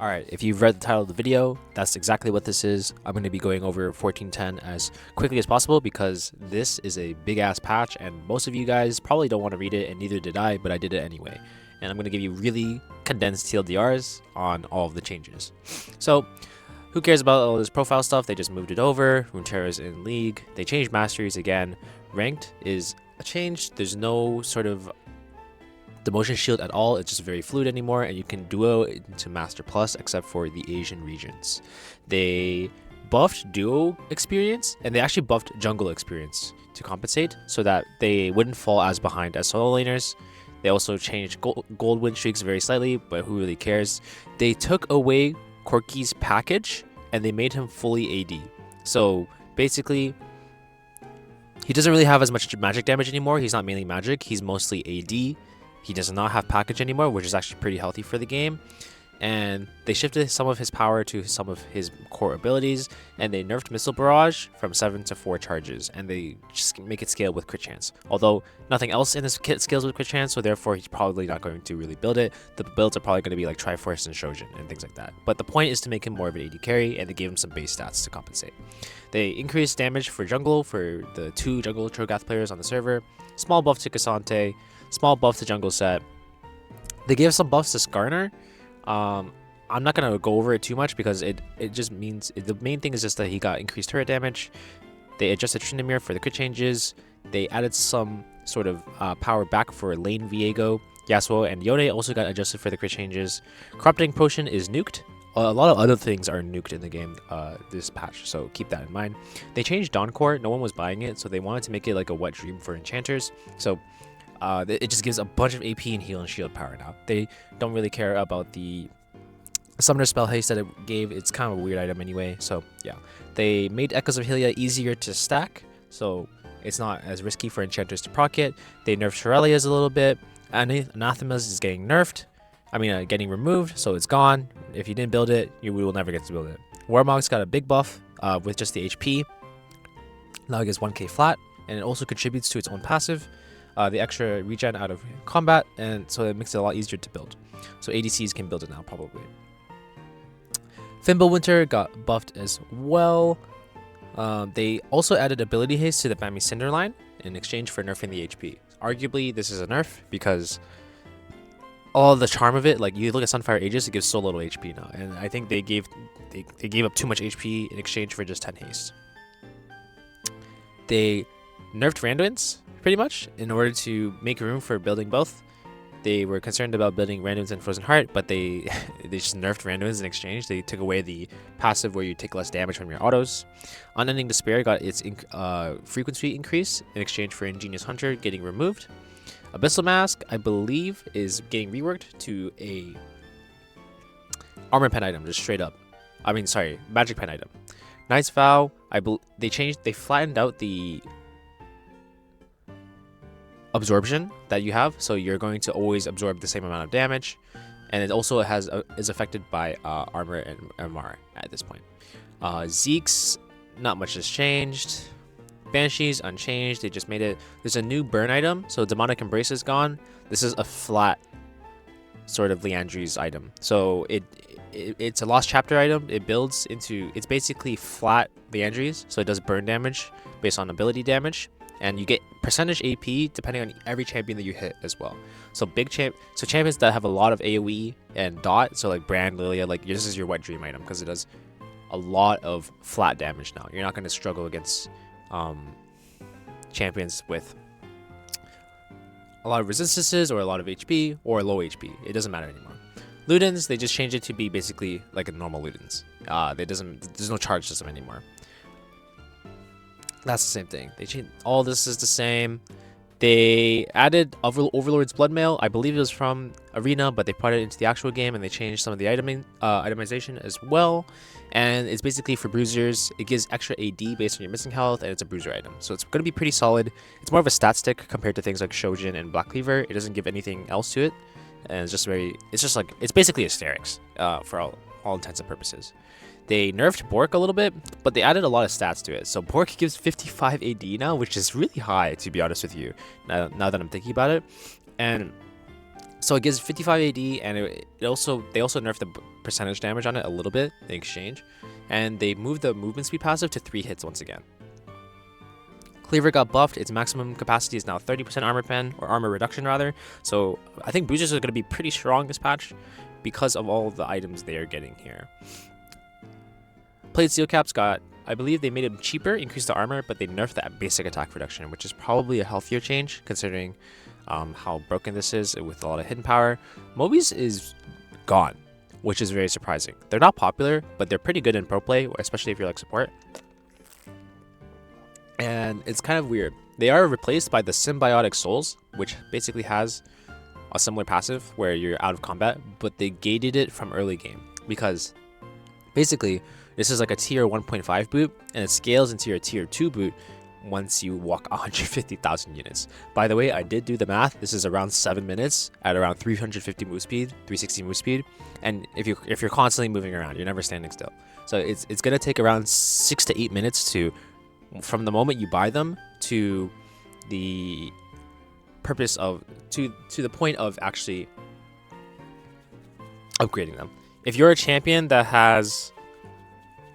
Alright, if you've read the title of the video, that's exactly what this is. I'm going to be going over 1410 as quickly as possible because this is a big ass patch and most of you guys probably don't want to read it, and neither did I, but I did it anyway. And I'm going to give you really condensed TLDRs on all of the changes. So, who cares about all this profile stuff? They just moved it over. Runeterra's in League. They changed Masteries again. Ranked is a change. There's no sort of demotion shield at all. It's just very fluid anymore, and you can duo into Master Plus except for the Asian regions. They buffed duo experience, and they actually buffed jungle experience to compensate so that they wouldn't fall as behind as solo laners. They also changed gold win streaks very slightly, but who really cares? They took away Corki's package and they made him fully AD. So basically, he doesn't really have as much magic damage anymore. He's not mainly magic, he's mostly AD. He does not have package anymore, which is actually pretty healthy for the game. And they shifted some of his power to some of his core abilities, and they nerfed Missile Barrage from 7 to 4 charges, and they just make it scale with crit chance. Although nothing else in this kit scales with crit chance, so therefore he's probably not going to really build it. The builds are probably going to be like Triforce and Shojin and things like that. But the point is to make him more of an AD carry, and they gave him some base stats to compensate. They increased damage for jungle for the 2 jungle Cho'Gath players on the server. Small buff to K'Sante. Small buff to jungle set. They gave some buffs to Skarner. I'm not gonna go over it too much because it just means the main thing is just that he got increased turret damage. They adjusted Tryndamere for the crit changes. They added some sort of power back for lane Viego. Yasuo and Yone also got adjusted for the crit changes. Corrupting Potion is nuked. A lot of other things are nuked in the game this patch, so keep that in mind. They changed Dawncore. No one was buying it, so they wanted to make it like a wet dream for enchanters. So it just gives a bunch of AP and heal and shield power now. They don't really care about the summoner spell haste that it gave. It's kind of a weird item anyway, so yeah. They made Echoes of Hylia easier to stack, so it's not as risky for enchanters to proc it. They nerfed Shurelya's a little bit. Anathema's is getting nerfed. Getting removed, so it's gone. If you didn't build it, we will never get to build it. Warmog's got a big buff with just the HP. Now it gets 1k flat, and it also contributes to its own passive. The extra regen out of combat, and so it makes it a lot easier to build. So ADCs can build it now, probably. Fimbulwinter got buffed as well. They also added ability haste to the Bambi Cinder line in exchange for nerfing the HP. Arguably, this is a nerf because all the charm of it, like you look at Sunfire Aegis, it gives so little HP now, and I think they gave up too much HP in exchange for just 10 haste. They nerfed Randuin's pretty much in order to make room for building both. They were concerned about building Randuin's and Frozen Heart, but they just nerfed Randuin's in exchange. They took away the passive where you take less damage from your autos. Unending Despair got its frequency increase in exchange for Ingenious Hunter getting removed. Abyssal Mask, I believe, is getting reworked to a armor pen item, just straight up. Magic pen item. Knight's Vow, they flattened out the absorption that you have, so you're going to always absorb the same amount of damage, and it also is affected by armor and MR at this point. Zeke's, not much has changed. Banshee's unchanged. They just made it. There's a new burn item, so Demonic Embrace is gone. This is a flat sort of Liandry's item, so it's a lost chapter item. It's basically flat Liandry's, so it does burn damage based on ability damage. And you get percentage AP depending on every champion that you hit as well. So champions that have a lot of AoE and dot, so like Brand, Lilia, like this is your wet dream item because it does a lot of flat damage now. You're not going to struggle against champions with a lot of resistances or a lot of HP or low HP. It doesn't matter anymore. Ludens, they just changed it to be basically like a normal Ludens. There's no charge system anymore. That's the same thing. They changed all this is the same. They added Overlord's Bloodmail. I believe it was from Arena, but they put it into the actual game and they changed some of the itemization as well. And it's basically for bruisers. It gives extra AD based on your missing health, and it's a bruiser item. So it's going to be pretty solid. It's more of a stat stick compared to things like Shojin and Black Cleaver. It doesn't give anything else to it, and it's basically Asterix for all intents and purposes. They nerfed Bork a little bit, but they added a lot of stats to it. So Bork gives 55 AD now, which is really high, to be honest with you, now that I'm thinking about it. And So it gives 55 AD, and they also nerfed the percentage damage on it a little bit in exchange, and they moved the movement speed passive to 3 hits once again. Cleaver got buffed. Its maximum capacity is now 30% armor pen, or armor reduction rather. So I think boosters are going to be pretty strong this patch because of all the items they are getting here. Plate steel caps got, I believe they made them cheaper, increased the armor, but they nerfed that basic attack reduction, which is probably a healthier change considering how broken this is with a lot of hidden power. Mobies is gone, which is very surprising. They're not popular, but they're pretty good in pro play, especially if you're like support. And it's kind of weird. They are replaced by the Symbiotic Souls, which basically has a similar passive where you're out of combat, but they gated it from early game because basically this is like a tier 1.5 boot, and it scales into your tier 2 boot once you walk 150,000 units. By the way, I did do the math. This is around 7 minutes at around 350 move speed, 360 move speed, and if you're constantly moving around, you're never standing still. So it's gonna take around 6 to 8 minutes from the moment you buy them to the purpose of to the point of actually upgrading them. If you're a champion that has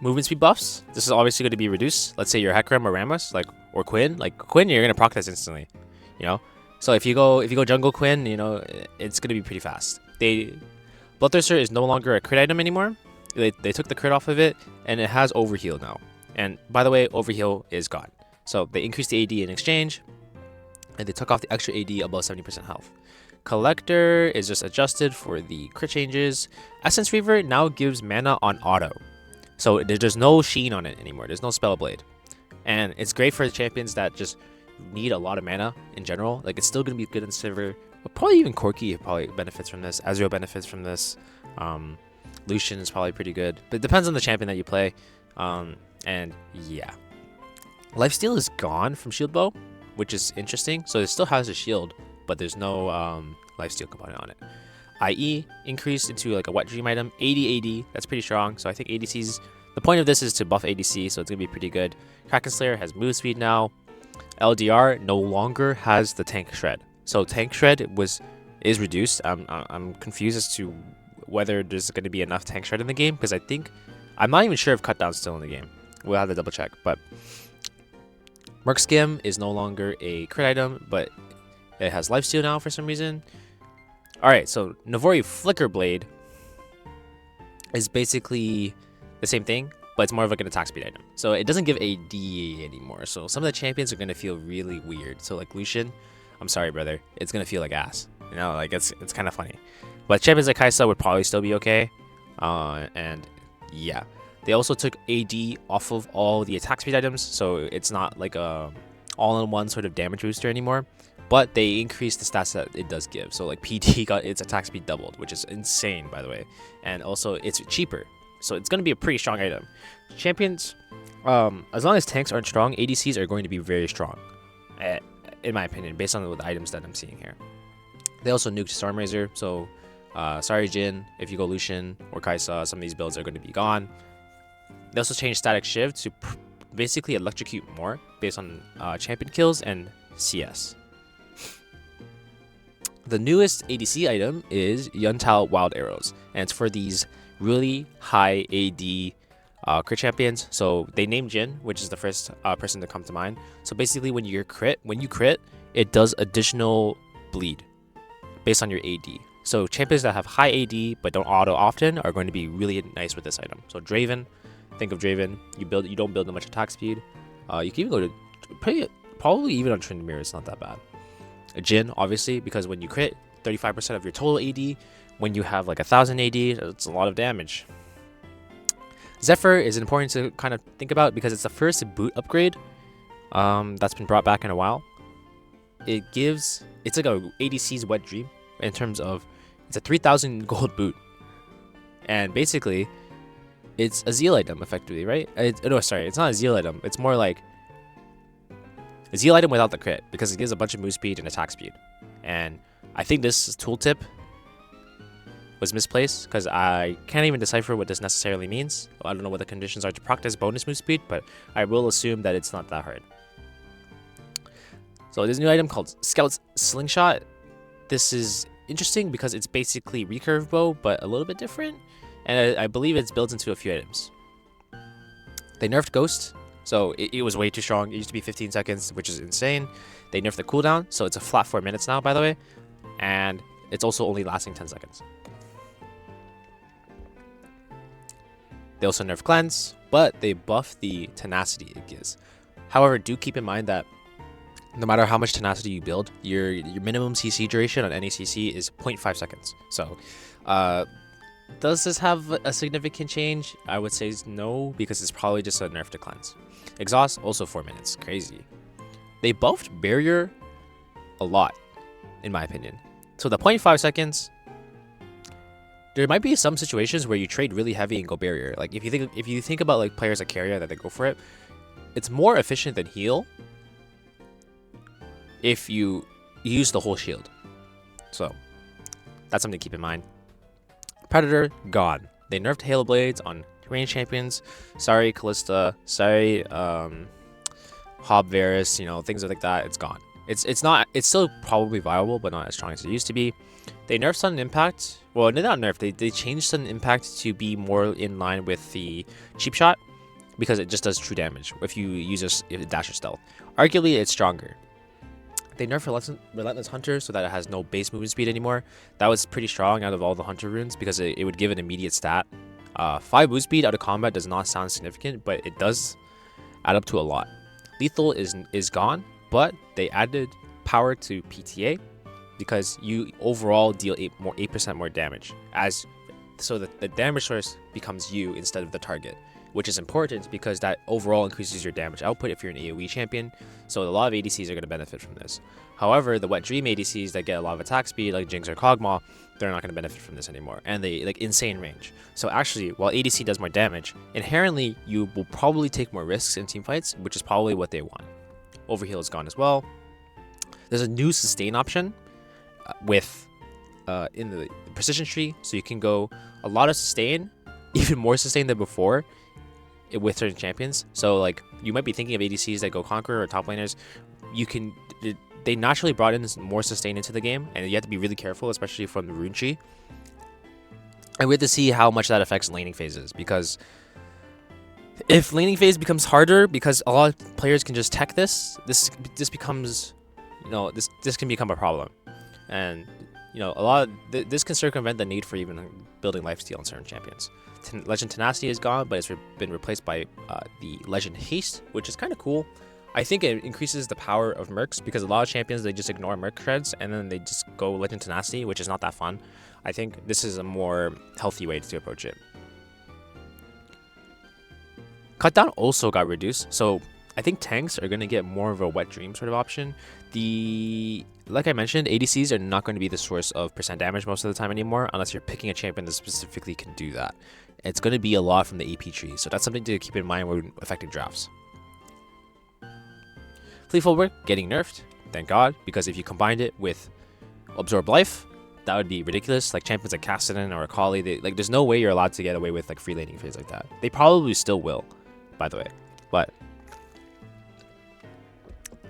movement speed buffs, this is obviously going to be reduced. Let's say you're Hecarim or Rammus, or Quinn. Like Quinn, you're going to proc this instantly, you know. So if you go jungle Quinn, you know, it's going to be pretty fast. Bloodthirster is no longer a crit item anymore. They took the crit off of it, and it has overheal now. And by the way, overheal is gone. So they increased the AD in exchange, and they took off the extra AD above 70% health. Collector is just adjusted for the crit changes. Essence Reaver now gives mana on auto. So there's no sheen on it anymore. There's no spell blade. And it's great for the champions that just need a lot of mana in general. Like, it's still going to be good in Sivir. But probably even Corki probably benefits from this. Ezreal benefits from this. Lucian is probably pretty good. But it depends on the champion that you play. And yeah. Lifesteal is gone from Shield Bow, which is interesting. So it still has a shield, but there's no lifesteal component on it. IE increased into like a wet dream item. 80 AD, that's pretty strong. So I think ADCs, the point of this is to buff ADC, so it's gonna be pretty good. Kraken Slayer has move speed now. LDR no longer has the tank shred. So tank shred is reduced. I'm confused as to whether there's gonna be enough tank shred in the game, because I'm not even sure if cutdown's still in the game. We'll have to double check. But Merc Skim is no longer a crit item, but it has lifesteal now for some reason. Alright, so Navori Flicker Blade is basically the same thing, but it's more of like an attack speed item. So it doesn't give AD anymore. So some of the champions are going to feel really weird. So like Lucian, I'm sorry, brother. It's going to feel like ass. You know, like it's kind of funny. But champions like Kai'Sa would probably still be okay. And yeah. They also took AD off of all the attack speed items. So it's not like a all-in-one sort of damage booster anymore. But they increased the stats that it does give. So like PT got its attack speed doubled, which is insane, by the way. And also it's cheaper. So it's going to be a pretty strong item. Champions, as long as tanks aren't strong, ADCs are going to be very strong. In my opinion, based on the items that I'm seeing here. They also nuked Stormrazor. So sorry Jhin, if you go Lucian or Kai'Sa, some of these builds are going to be gone. They also changed Static Shiv to basically electrocute more based on champion kills and CS. The newest ADC item is Yuntao Wild Arrows, and it's for these really high AD crit champions. So they named Jhin, which is the first person to come to mind. So basically, when you crit, it does additional bleed based on your AD. So champions that have high AD but don't auto often are going to be really nice with this item. So Draven, think of Draven. You don't build that much attack speed. You can even go to probably even on Tryndamere, it's not that bad. Jhin, obviously, because when you crit, 35% of your total AD. When you have like 1000 AD, it's a lot of damage. Zephyr is important to kind of think about because it's the first boot upgrade that's been brought back in a while. It's like a ADC's wet dream in terms of it's a 3000 gold boot, and basically it's a zeal item effectively, right? No, sorry, it's not a zeal item. It's more like a zeal item without the crit because it gives a bunch of move speed and attack speed. And I think this tooltip was misplaced because I can't even decipher what this necessarily means. I don't know what the conditions are to practice bonus move speed, but I will assume that it's not that hard. So there's a new item called Scout's Slingshot. This is interesting because it's basically recurve bow, but a little bit different. And I believe it's built into a few items. They nerfed Ghost, so it was way too strong. It used to be 15 seconds, which is insane. They nerfed the cooldown, so it's a flat 4 minutes now, by the way. And it's also only lasting 10 seconds. They also nerf Cleanse, but they buff the tenacity it gives. However, do keep in mind that no matter how much tenacity you build, your minimum CC duration on any CC is 0.5 seconds. So, does this have a significant change? I would say no, because it's probably just a nerf to Cleanse. Exhaust, also 4 minutes. Crazy. They buffed Barrier a lot, in my opinion. So the 0.5 seconds, there might be some situations where you trade really heavy and go Barrier. Like if you think about like players like Carrier that they go for it, it's more efficient than heal if you use the whole shield. So that's something to keep in mind. Predator, gone. They nerfed Halo Blades on range champions. Sorry, Callista. Sorry, Hob Varus, things like that. It's gone. It's still probably viable, but not as strong as it used to be. They nerfed Sudden Impact. Well, not nerfed. They changed Sudden Impact to be more in line with the Cheap Shot because it just does true damage if you use a dash or stealth. Arguably, it's stronger. They nerfed Relentless Hunter so that it has no base movement speed anymore. That was pretty strong out of all the Hunter runes because it would give an immediate stat. 5 move speed out of combat does not sound significant, but it does add up to a lot. Lethal is gone, but they added power to PTA because you overall deal 8% more damage, so that the damage source becomes you instead of the target, which is important because that overall increases your damage output if you're an AoE champion. So a lot of ADCs are going to benefit from this. However, the Wet Dream ADCs that get a lot of attack speed, like Jinx or Kog'Maw, they're not going to benefit from this anymore, and they like insane range. So actually, while ADC does more damage, inherently you will probably take more risks in team fights, which is probably what they want. Overheal is gone as well. There's a new sustain option with in the precision tree, so you can go a lot of sustain, even more sustain than before with certain champions. So like you might be thinking of ADCs that go Conqueror or top laners. They naturally brought in more sustain into the game, and you have to be really careful, especially from the rune tree. And we have to see how much that affects laning phases, because if laning phase becomes harder because a lot of players can just tech this becomes, this can become a problem. And a lot of this can circumvent the need for even building lifesteal on certain champions. Legend Tenacity is gone, but it's been replaced by the Legend Haste, which is kind of cool. I think it increases the power of Mercs because a lot of champions, they just ignore Merc shreds and then they just go Legend Tenacity, which is not that fun. I think this is a more healthy way to approach it. Cutdown also got reduced, so I think tanks are going to get more of a Wet Dream sort of option. Like I mentioned, ADCs are not going to be the source of percent damage most of the time anymore, unless you're picking a champion that specifically can do that. It's going to be a lot from the AP tree, so that's something to keep in mind when affecting drafts. Fleet Fulberg getting nerfed, thank God, because if you combined it with Absorb Life, that would be ridiculous. Like champions like Kassadin or Akali, there's no way you're allowed to get away with like free laning phase like that. They probably still will, by the way, but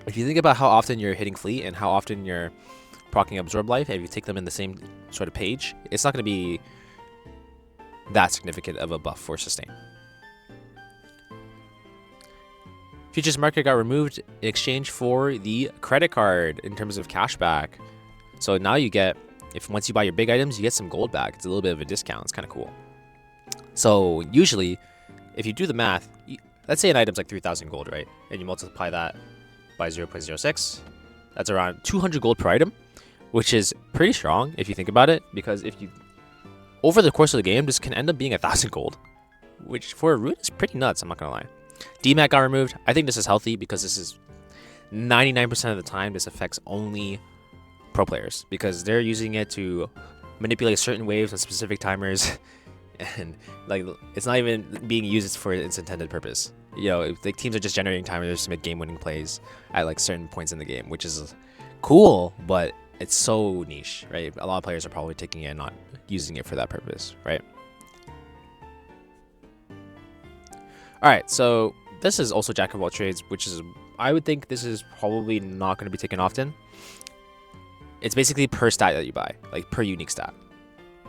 if you think about how often you're hitting Fleet and how often you're proccing Absorb Life, if you take them in the same sort of page, it's not going to be that significant of a buff for sustain. Futures Market got removed in exchange for the credit card in terms of cashback. So now you get, once you buy your big items, you get some gold back. It's a little bit of a discount. It's kind of cool. So usually, if you do the math, let's say an item's like 3,000 gold, right? And you multiply that by 0.06, that's around 200 gold per item, which is pretty strong if you think about it, because if you over the course of the game, this can end up being 1,000 gold, which for a rune is pretty nuts, I'm not gonna lie. DMAT got removed. I think this is healthy because this is 99% of the time this affects only pro players because they're using it to manipulate certain waves on specific timers, and like it's not even being used for its intended purpose. If the teams are just generating timers to make game-winning plays at like certain points in the game, which is cool, but it's so niche, right? A lot of players are probably taking it and not using it for that purpose, right? All right, so this is also Jack of all trades, which is, I would think this is probably not going to be taken often. it's basically per stat that you buy, like per unique stat.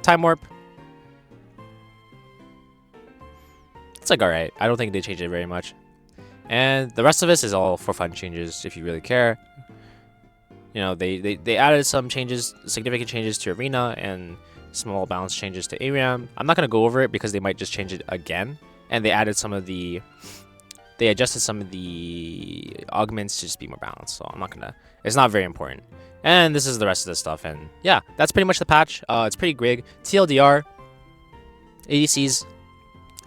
Time Warp, it's like alright. I don't think they changed it very much. And the rest of this is all for fun changes if you really care. You know, they added some changes, significant changes to Arena and small balance changes to ARAM. I'm not going to go over it because they might just change it again. And they added some of the... They adjusted some of the augments to just be more balanced. So I'm not going to... It's not very important. And this is the rest of the stuff. And yeah, that's pretty much the patch. It's pretty big. TLDR, ADCs,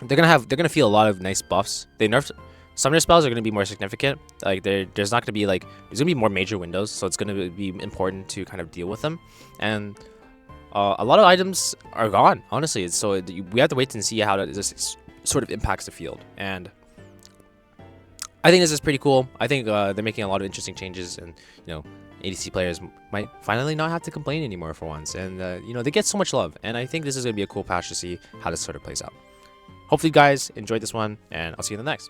they're gonna feel a lot of nice buffs. They nerfed... Summoner spells are going to be more significant. Like there's not going to be like there's going to be more major windows, so it's going to be important to kind of deal with them. And a lot of items are gone, honestly. So we have to wait and see how this sort of impacts the field. And I think this is pretty cool. I think they're making a lot of interesting changes, and you know, ADC players might finally not have to complain anymore for once. And you know, they get so much love, and I think this is going to be a cool patch to see how this sort of plays out. Hopefully, you guys enjoyed this one, and I'll see you in the next.